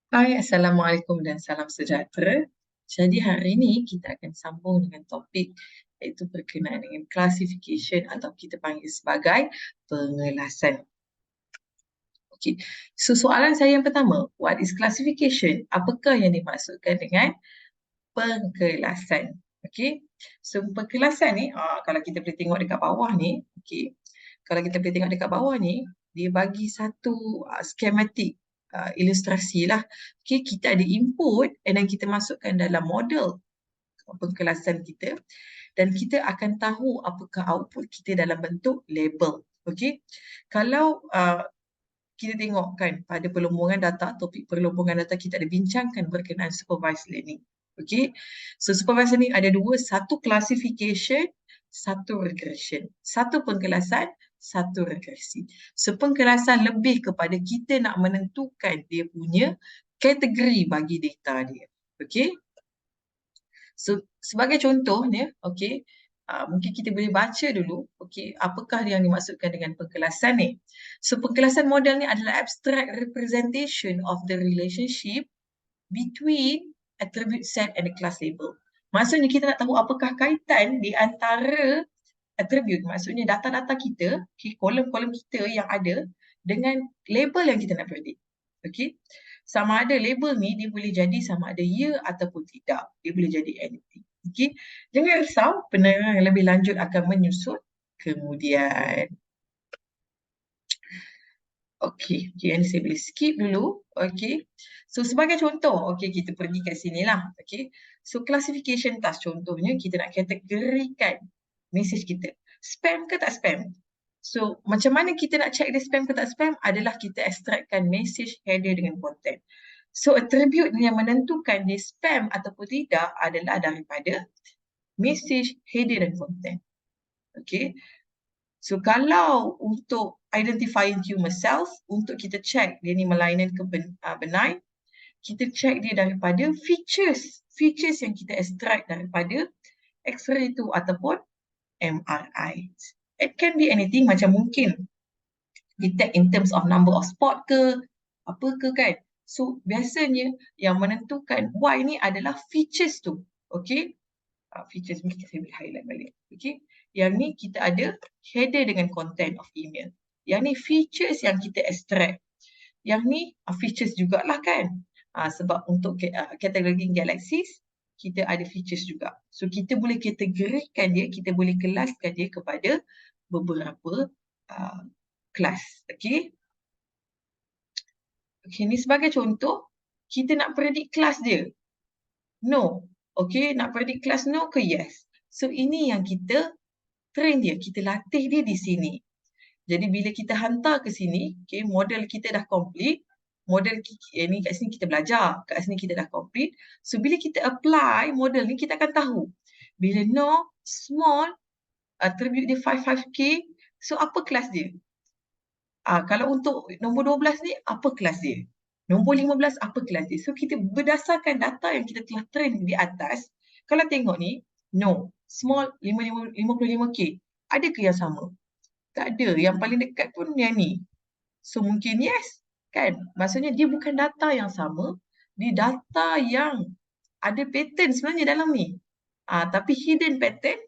Hai, Assalamualaikum dan salam sejahtera. Jadi hari ini kita akan sambung dengan topik iaitu berkenaan dengan classification atau kita panggil sebagai pengelasan. Okey. So soalan saya yang pertama, what is classification? Apakah yang dimaksudkan dengan pengelasan? Okey. So pengelasan ni, kalau kita boleh tengok dekat bawah ni, okey. Kalau kita boleh tengok dekat bawah ni, dia bagi satu skematik ilustrasi lah. Okay, kita ada input dan kita masukkan dalam model pengkelasan kita dan kita akan tahu apakah output kita dalam bentuk label. Okay, kalau kita tengok kan pada perlumbungan data, topik perlumbungan data kita ada bincangkan berkenaan supervised learning. Okay, so supervised learning ada dua, satu classification, satu regression. Satu pengkelasan, satu regresi. So pengkelasan lebih kepada kita nak menentukan dia punya kategori bagi data dia. Okay, so sebagai contohnya, okay, mungkin kita boleh baca dulu, okay, apakah yang dimaksudkan dengan pengkelasan ni. So pengkelasan model ni adalah abstract representation of the relationship between attribute set and the class label. Maksudnya kita nak tahu apakah kaitan di antara attribute, maksudnya data-data kita, okay, kolom-kolom kita yang ada dengan label yang kita nak predict. Okay, sama ada label ni dia boleh jadi sama ada ya ataupun tidak. Dia boleh jadi anything. Okay, jangan risau, penerangan lebih lanjut akan menyusul kemudian. Okey, yang saya boleh skip dulu. Okey. So sebagai contoh, okey kita pergi kat sini lah. Okey. So classification task contohnya kita nak kategorikan message kita. Spam ke tak spam? So macam mana kita nak check dia spam ke tak spam adalah kita extractkan message header dengan content. So attribute yang menentukan dia spam ataupun tidak adalah daripada message header dan content. Okey. So kalau untuk identifying tumor cells, untuk kita check dia ni melainan ke benign, kita check dia daripada features yang kita extract daripada X-ray tu ataupun MRI. It can be anything, macam mungkin detect in terms of number of spot ke, apa ke kan. So biasanya yang menentukan Y ni adalah features tu. Okay. Features mungkin saya boleh highlight balik. Okay. Yang ni kita ada header dengan content of email. Yang ni features yang kita extract. Yang ni features jugalah kan. Sebab untuk kategori galaxies, kita ada features juga. So kita boleh kategorikan dia, kita boleh kelaskan dia kepada beberapa kelas. Okay. Okay, ni sebagai contoh, kita nak predict kelas dia. No. Okay, nak predict kelas no ke yes. So ini yang kita train dia, kita latih dia di sini. Jadi bila kita hantar ke sini, okay, model kita dah complete, model ni kat sini kita belajar, kat sini kita dah complete. So bila kita apply model ni, kita akan tahu. Bila no, small, attribute dia 55K, so apa kelas dia? Kalau untuk nombor 12 ni, apa kelas dia? Nombor 15, apa kelas dia? So kita berdasarkan data yang kita telah train di atas, kalau tengok ni, no, small 55K, ada ke yang sama? Tak ada, yang paling dekat pun yang ni. So mungkin yes, kan? Maksudnya dia bukan data yang sama, dia data yang ada pattern sebenarnya dalam ni. Tapi hidden pattern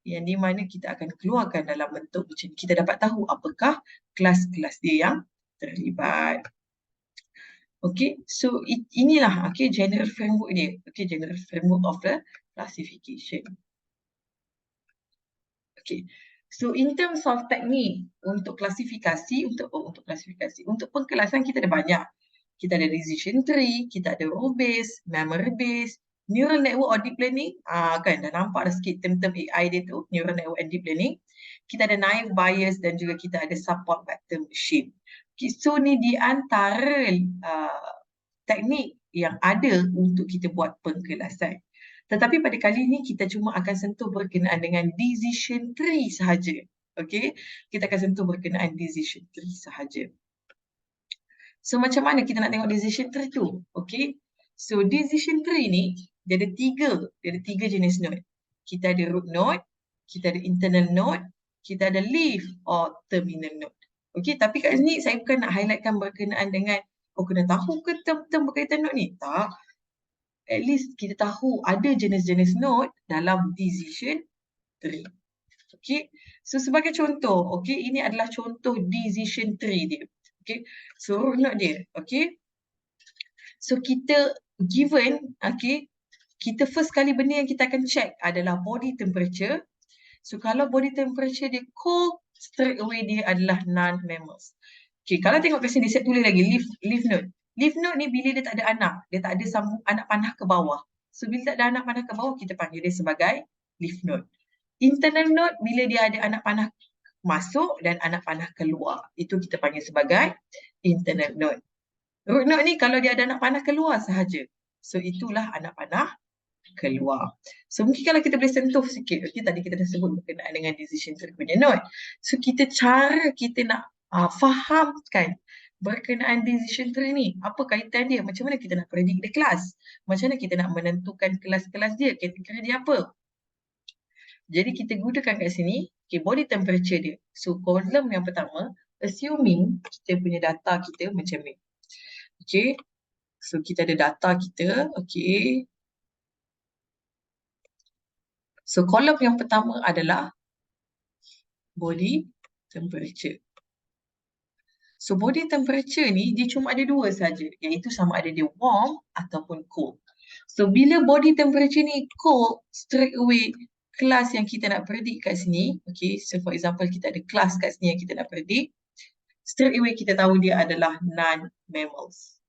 yang di mana kita akan keluarkan dalam bentuk macam ni. Kita dapat tahu apakah kelas-kelas dia yang terlibat. Okay, so inilah general framework dia. Okay, general framework of the classification. Okay, so in terms of teknik untuk klasifikasi, untuk pengkelasan kita ada banyak. Kita ada decision tree, kita ada rule based, memory based, neural network or deep learning. Kan dah nampak dah sikit term-term AI dia tu, neural network and deep learning. Kita ada naive Bayes dan juga kita ada support vector machine. Okay, so ni di antara teknik yang ada untuk kita buat pengkelasan. Tetapi pada kali ini kita cuma akan sentuh berkenaan dengan decision tree sahaja. Okey, kita akan sentuh berkenaan decision tree sahaja. So macam mana kita nak tengok decision tree tu? Okey. So decision tree ni dia ada tiga jenis node. Kita ada root node, kita ada internal node, kita ada leaf or terminal node. Okey, tapi kat sini saya bukan nak highlightkan berkenaan dengan kau kena tahu ke term-term berkaitan node ni? Tak. At least kita tahu ada jenis-jenis node dalam decision tree. Okay. So sebagai contoh, okay, ini adalah contoh decision tree dia. Okay. So root node dia. Okay. So kita given, okay, kita first kali benda yang kita akan check adalah body temperature. So kalau body temperature dia cold, straight away dia adalah non-mammals. Okay, kalau tengok kat sini, saya tulis lagi leaf node. Leaf node ni bila dia tak ada anak, dia tak ada sambung anak panah ke bawah. So bila tak ada anak panah ke bawah, kita panggil dia sebagai leaf node. Internal node bila dia ada anak panah masuk dan anak panah keluar, itu kita panggil sebagai internal node. Root node ni kalau dia ada anak panah keluar sahaja. So itulah anak panah keluar. So mungkin kalau kita boleh sentuh sikit, okay, tadi kita dah sebut berkenaan dengan decision tree punya node. So cara kita nak fahamkan berkenaan decision tree ni, apa kaitan dia, macam mana kita nak predict the class, macam mana kita nak menentukan kelas-kelas dia, kategori dia apa. Jadi kita gunakan kat sini, okay, body temperature dia. So kolom yang pertama, assuming kita punya data kita macam ni. Okay, so kita ada data kita, okay. So kolom yang pertama adalah body temperature. So body temperature ni dia cuma ada dua saja, iaitu sama ada dia warm ataupun cold. So bila body temperature ni cold, straight away kelas yang kita nak predict kat sini, okay, so for example kita ada kelas kat sini yang kita nak predict, straight away kita tahu dia adalah non-mammals.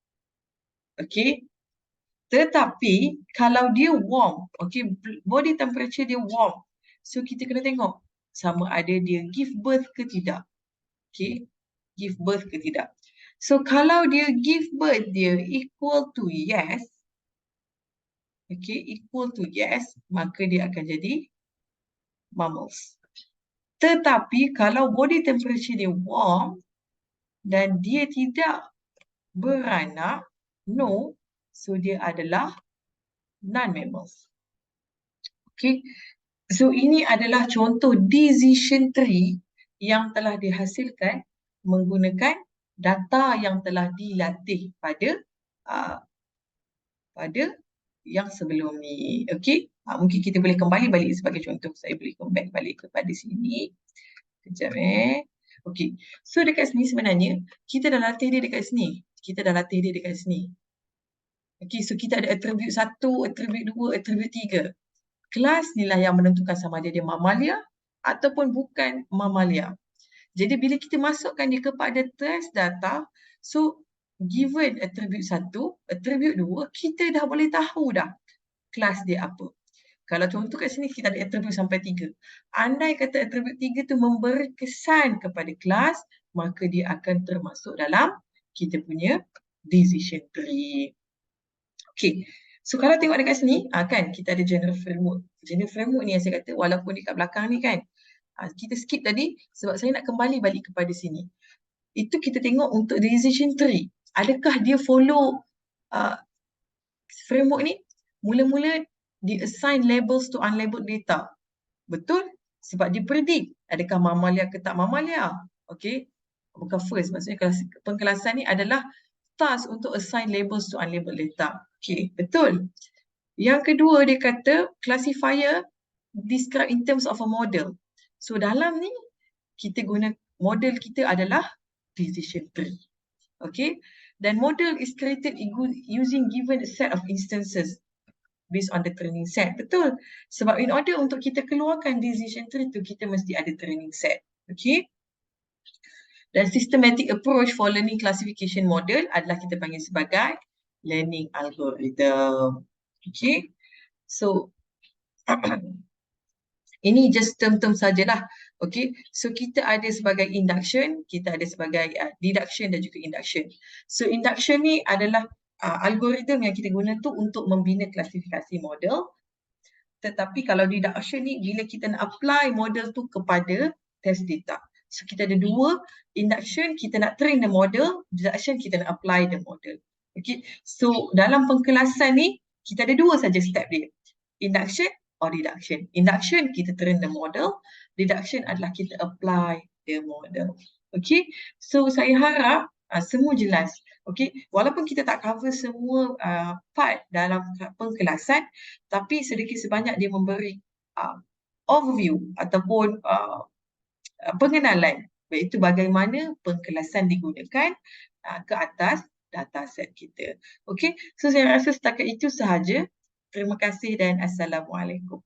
Okay. Tetapi kalau dia warm, okay, body temperature dia warm, so kita kena tengok sama ada dia give birth ke tidak. Okay, give birth ke tidak. So kalau dia give birth dia equal to yes, okay, equal to yes, maka dia akan jadi mammals. Tetapi kalau body temperature dia warm dan dia tidak beranak, no, so dia adalah non-mammals. Okay, so ini adalah contoh decision tree yang telah dihasilkan menggunakan data yang telah dilatih pada yang sebelum ni. Okay, mungkin kita boleh kembali balik sebagai contoh. Saya boleh kembali balik kepada sini. Kejap Okay, so dekat sini sebenarnya kita dah latih dia dekat sini. Okay, so kita ada attribute 1, attribute 2, attribute 3. Kelas inilah yang menentukan sama ada dia mamalia ataupun bukan mamalia. Jadi bila kita masukkan dia kepada test data, so given attribute 1, attribute 2, kita dah boleh tahu dah kelas dia apa. Kalau contoh kat sini kita ada attribute sampai 3. Andai kata attribute 3 tu memberi kesan kepada kelas, maka dia akan termasuk dalam kita punya decision tree. Okay, so kalau tengok dekat sini, kan kita ada general framework. General framework ni yang saya kata walaupun dekat belakang ni kan, kita skip tadi sebab saya nak kembali balik kepada sini. Itu kita tengok untuk decision tree. Adakah dia follow framework ni? Mula-mula dia assign labels to unlabeled data. Betul? Sebab dia predict adakah mamalia ke tak mamalia. Okay? Bukan first. Maksudnya pengkelasan ni adalah task untuk assign labels to unlabeled data. Okay, betul. Yang kedua dia kata classifier describe in terms of a model. So dalam ni kita guna model kita adalah decision tree. Okay, dan model is created using given a set of instances based on the training set. Betul. Sebab in order untuk kita keluarkan decision tree tu kita mesti ada training set. Okay. Dan systematic approach for learning classification model adalah kita panggil sebagai learning algorithm. Okay. So ini just term-term sajalah. Okay. So kita ada sebagai induction, kita ada sebagai deduction dan juga induction. So induction ni adalah algoritma yang kita guna tu untuk membina klasifikasi model. Tetapi kalau deduction ni bila kita nak apply model tu kepada test data. So kita ada dua, induction kita nak train the model, deduction kita nak apply the model. Okay. So dalam pengkelasan ni kita ada dua saja step dia. Induction or deduction. Induction kita train the model, deduction adalah kita apply the model. Okay. So saya harap semua jelas. Okey, walaupun kita tak cover semua part dalam pengkelasan, tapi sedikit sebanyak dia memberi uh, overview ataupun pengenalan, iaitu bagaimana pengkelasan digunakan ke atas dataset kita. Okey, so saya rasa setakat itu sahaja. Terima kasih dan Assalamualaikum.